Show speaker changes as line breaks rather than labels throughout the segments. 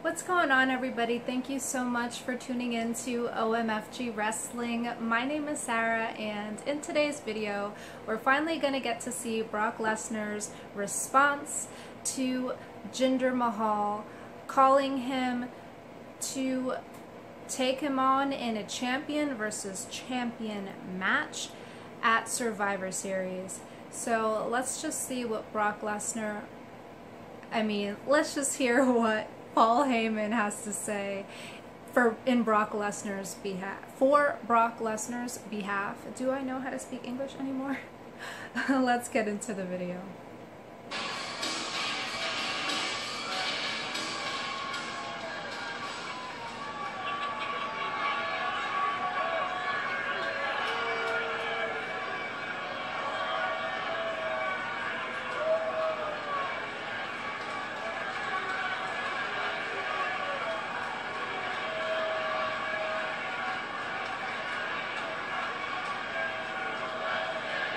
What's going on, everybody? Thank you so much for tuning in to OMFG Wrestling. My name is Sarah, and in today's video, we're finally going to get to see Brock Lesnar's response to Jinder Mahal, calling him to take him on in a champion versus champion match at Survivor Series. So let's just see what Brock Lesnar, let's just hear what Paul Heyman has to say for Brock Lesnar's behalf. Do I know how to speak English anymore? Let's get into the video.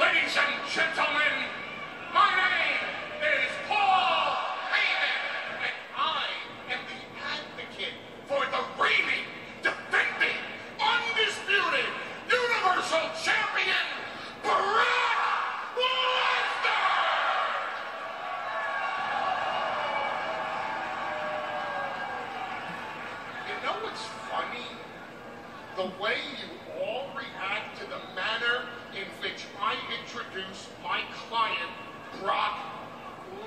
Ladies and gentlemen, my name is Paul Heyman, and I am the advocate for the reigning, defending, undisputed, Universal Champion, Brock Lesnar! You know what's funny? The way you all react to the manner in which I introduce my client, Brock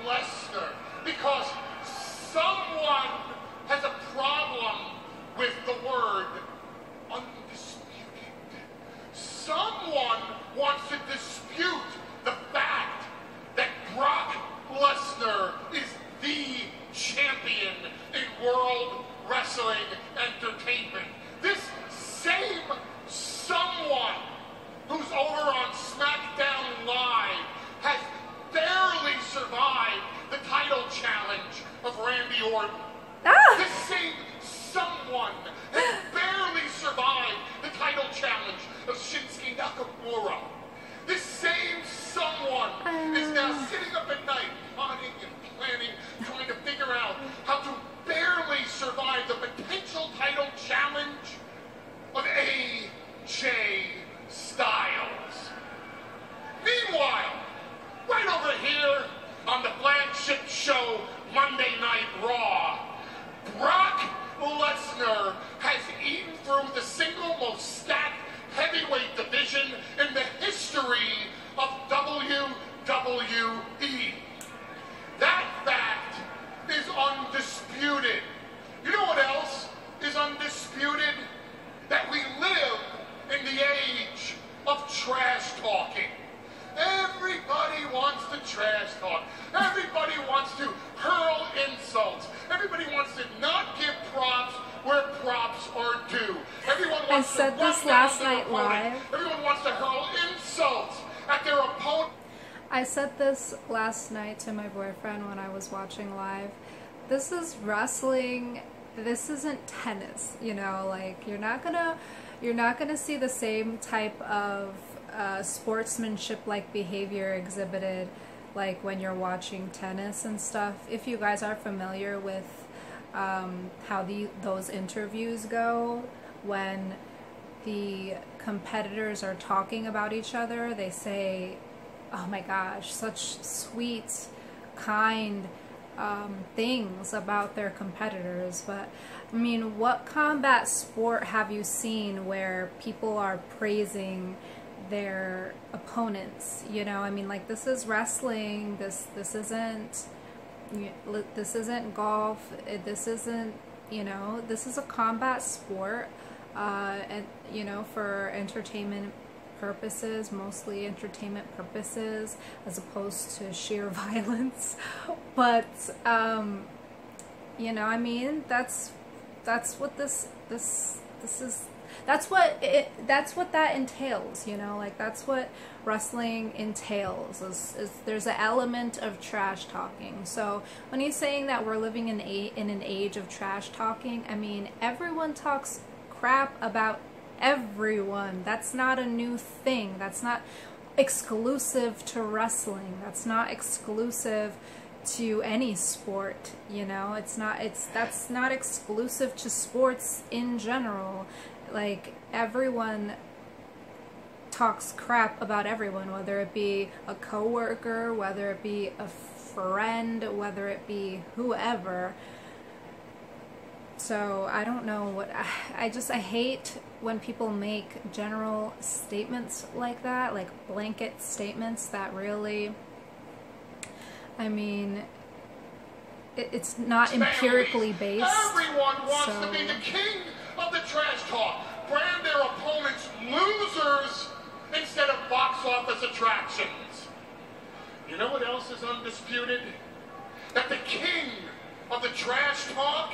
Lesnar, because someone has a problem with the word undisputed. Someone wants to dispute the fact that Brock Lesnar is the champion in World Wrestling Entertainment. This same someone who's over on SmackDown Live has barely survived the title challenge of Randy Orton. This same someone has barely survived the title challenge of Shinsuke Nakamura. This same someone is now sitting up at night, plotting and planning, trying to figure out how to barely survive the potential title challenge of AJ Styles. Meanwhile, right over here on the flagship show Monday Night Raw, Brock Lesnar has eaten through the single most stacked heavyweight division in the history of WWE. That fact is undisputed. You know what else is undisputed? That we live in the age of trash talking. Everybody wants to trash talk. Everybody wants to hurl insults. Everybody wants to not give props where props are due. Everyone wants to run down their opponent. Everyone wants to hurl insults at their opponent.
I said this last night to my boyfriend when I was watching live. This is wrestling. This isn't tennis, you know, like you're not gonna see the same type of sportsmanship like behavior exhibited like when you're watching tennis and stuff. If you guys are familiar with how those interviews go, when the competitors are talking about each other, they say, oh my gosh, such sweet, kind things about their competitors. But I mean, what combat sport have you seen where people are praising their opponents? You know, I mean, like, this is wrestling. This isn't golf. This isn't, you know, this is a combat sport, and you know, for entertainment purposes, mostly entertainment purposes, as opposed to sheer violence. But you know, I mean, that's what this is. That's what that entails, you know, like that's what wrestling entails, is there's an element of trash talking. So when he's saying that we're living in an age of trash talking, I mean, everyone talks crap about everyone. That's not a new thing. That's not exclusive to wrestling. That's not exclusive to any sport, you know. That's not exclusive to sports in general. Like, everyone talks crap about everyone, whether it be a coworker, whether it be a friend, whether it be whoever. So I don't know what I hate when people make general statements like that, like blanket statements that really, I mean, it's not empirically based.
Everyone wants to be the king of the trash talk. Brand their opponents losers instead of box office attractions. You know what else is undisputed? That the king of the trash talk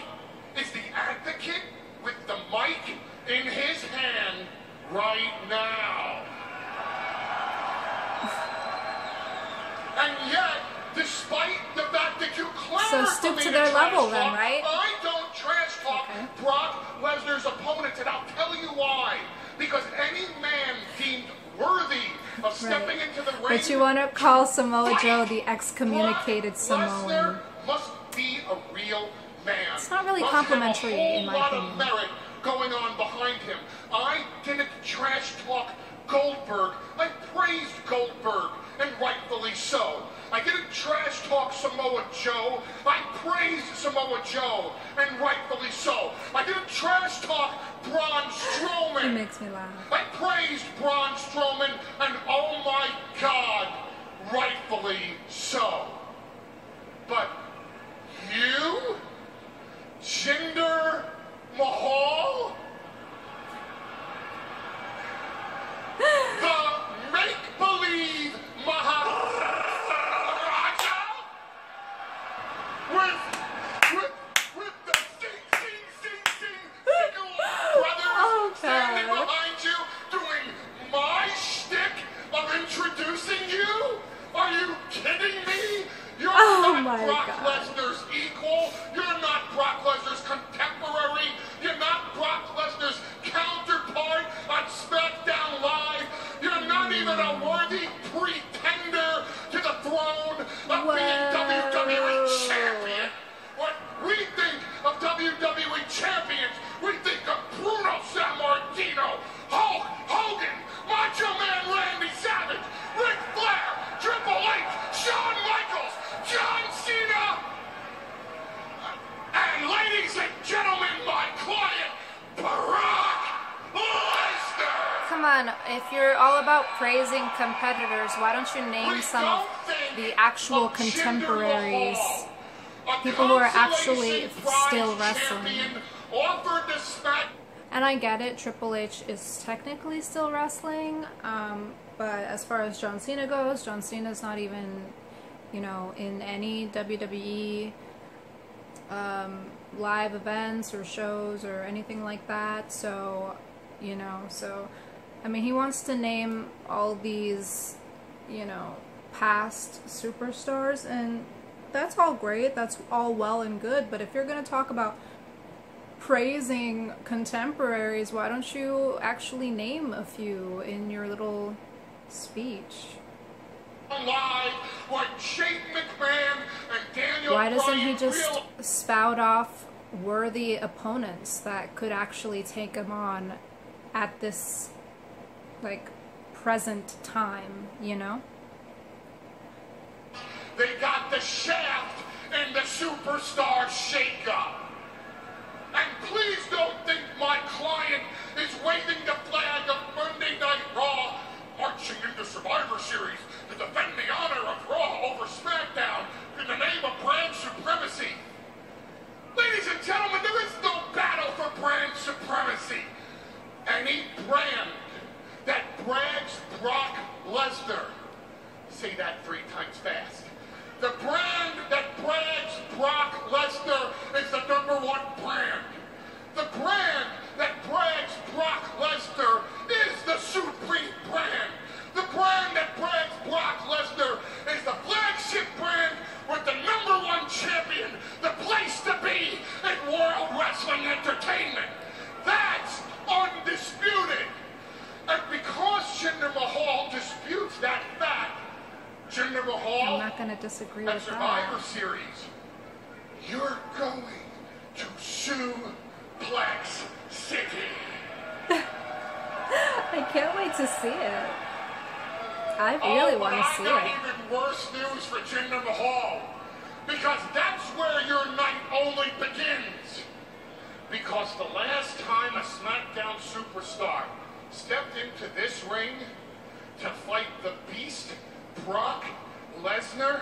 is the advocate with the mic in his hand right now. And yet, despite the fact that you clamor
so stoop
for
to
me
their
trash
level then,
talk,
right?
I don't trash talk Brock Lesnar's opponents, and I'll tell you why. Because any man deemed worthy of stepping into the ring.
But you want to call Samoa Joe the excommunicated Samoan.
Lesnar must be a real man.
It's not really complimentary, in my opinion.
Of merit going on behind him. I didn't trash talk Goldberg. I praised Goldberg, and rightfully so. I didn't trash talk Samoa Joe. I praised Samoa Joe, and rightfully so. I didn't trash talk Braun Strowman.
It makes me laugh.
I praised Braun Strowman, and oh my God, rightfully so. But you, Jinder Mahal, the make-believe Maharaja, with the brothers standing behind you, doing my shtick of introducing you? Are you kidding me? You're not Brock Lesnar's equal. You're not Brock Lesnar's contemporary. You're not Brock Lesnar's counterpart on SmackDown Live. You're not even a worthy pretender to the throne of being WWE champion. When we think of WWE champions, we think of Bruno Sammartino, Hulk Hogan, Macho Man Randy Savage, Ric Flair, Triple H, Shawn Michaels, John Cena, and ladies and gentlemen, my client, Brock Lesnar.
Come on, if you're all about praising competitors, why don't you name some of the actual contemporaries, people who are actually still wrestling? And I get it, Triple H is technically still wrestling, but as far as John Cena goes, John Cena's not even, you know, in any WWE live events or shows or anything like that. So, you know, I mean, he wants to name all these, you know, past superstars, and that's all great, that's all well and good, but if you're going to talk about praising contemporaries, why don't you actually name a few in your little speech? Why doesn't he just spout off worthy opponents that could actually take him on at this, like, present time, you know?
They got the shaft in the superstar shakeup. And please don't think my client is waving the flag of Monday Night Raw, marching into Survivor Series to defend the honor of Raw over SmackDown in the name of brand supremacy. Ladies and gentlemen, there is no battle for brand supremacy. Any brand that brags Brock Lesnar, say that 3 times fast. The brand that brags Brock Lesnar is the
disagree
at
with
Survivor
that.
Series. You're going to Suplex City.
I can't wait to see it. I really want to see
I've got
it.
even worse news for Jinder Mahal, because that's where your night only begins. Because the last time a SmackDown superstar stepped into this ring to fight the Beast, Brock Lesnar,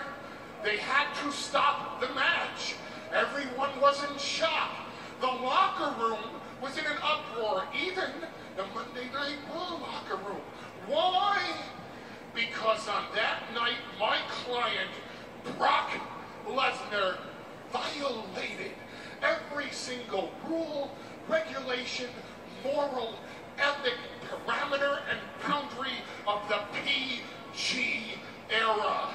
they had to stop the match. Everyone was in shock. The locker room was in an uproar, even the Monday Night Raw locker room. Why? Because on that night, my client, Brock Lesnar, violated every single rule, regulation, moral, ethic, parameter, and boundary of the PG era.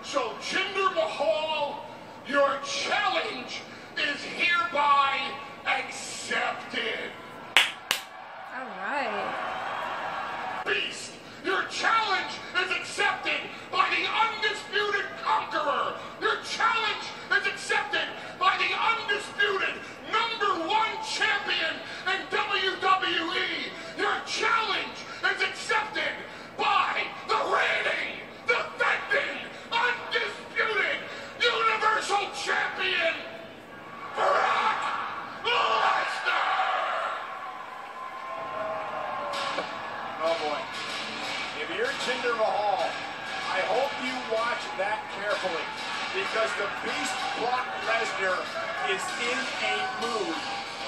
So, Jinder Mahal, your challenge is hereby accepted.
All right.
Beast, your challenge is accepted by the undisputed conqueror. Your challenge is accepted by the undisputed #1 champion in WWE. Your challenge is accepted by the reigning, defending, undisputed Universal Champion, Brock Lesnar.
Oh boy. If you're Jinder Mahal, I hope you watch that carefully, because the Beast Brock Lesnar is in a mood.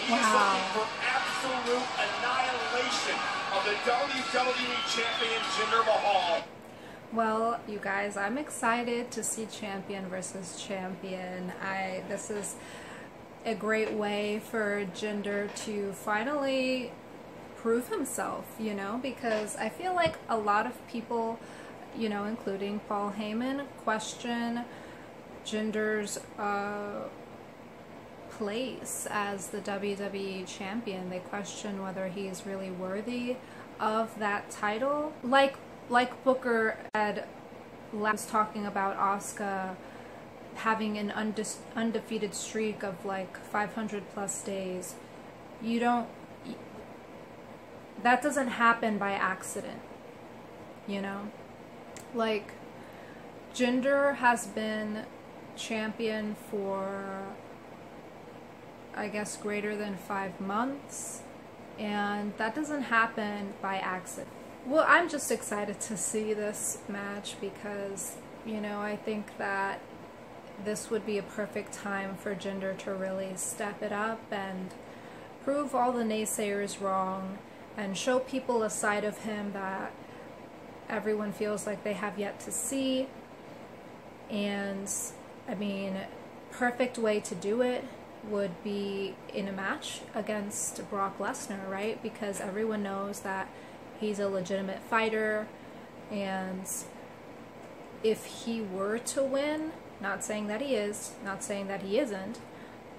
He's looking for absolute annihilation of the WWE Champion Jinder Mahal.
Well, you guys, I'm excited to see champion versus champion. This is a great way for Jinder to finally prove himself, you know, because I feel like a lot of people, you know, including Paul Heyman, question Jinder's place as the WWE champion. They question whether he's really worthy of that title. Like Booker said, was talking about Asuka having an undefeated streak of like 500 plus days. That doesn't happen by accident, you know? Like, Jinder has been champion for, I guess, greater than 5 months, and that doesn't happen by accident. Well, I'm just excited to see this match because, you know, I think that this would be a perfect time for Jinder to really step it up and prove all the naysayers wrong and show people a side of him that everyone feels like they have yet to see. And, I mean, perfect way to do it would be in a match against Brock Lesnar, right? Because everyone knows that he's a legitimate fighter, and if he were to win, not saying that he is, not saying that he isn't,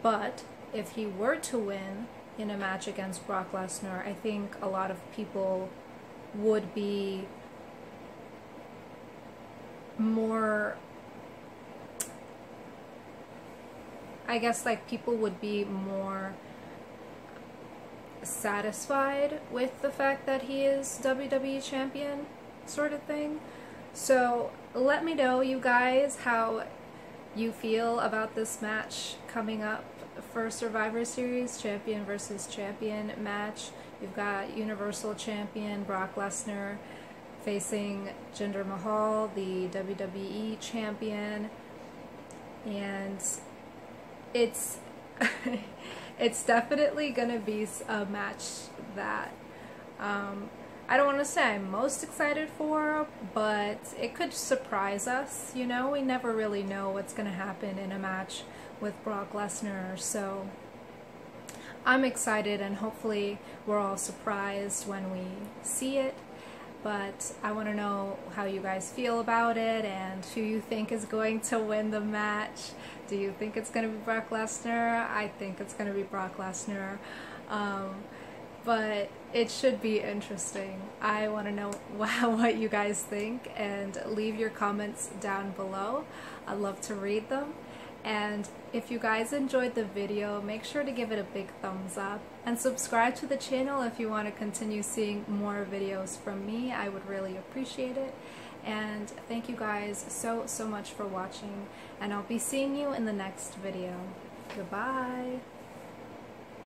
but if he were to win in a match against Brock Lesnar, I think a lot of people would be more, I guess, like, people would be more satisfied with the fact that he is WWE champion, sort of thing. So let me know, you guys, how you feel about this match coming up for Survivor Series, champion versus champion match. You've got Universal Champion Brock Lesnar facing Jinder Mahal, the WWE champion, and it's it's definitely gonna be a match that I don't want to say I'm most excited for, but it could surprise us, you know? We never really know what's gonna happen in a match with Brock Lesnar, so I'm excited, and hopefully we're all surprised when we see it. But I want to know how you guys feel about it and who you think is going to win the match. Do you think it's going to be Brock Lesnar? I think it's going to be Brock Lesnar. but it should be interesting. I want to know what you guys think, and leave your comments down below. I'd love to read them. And if you guys enjoyed the video, make sure to give it a big thumbs up and subscribe to the channel if you want to continue seeing more videos from me. I would really appreciate it. And thank you guys so much for watching, and I'll be seeing you in the next video. Goodbye.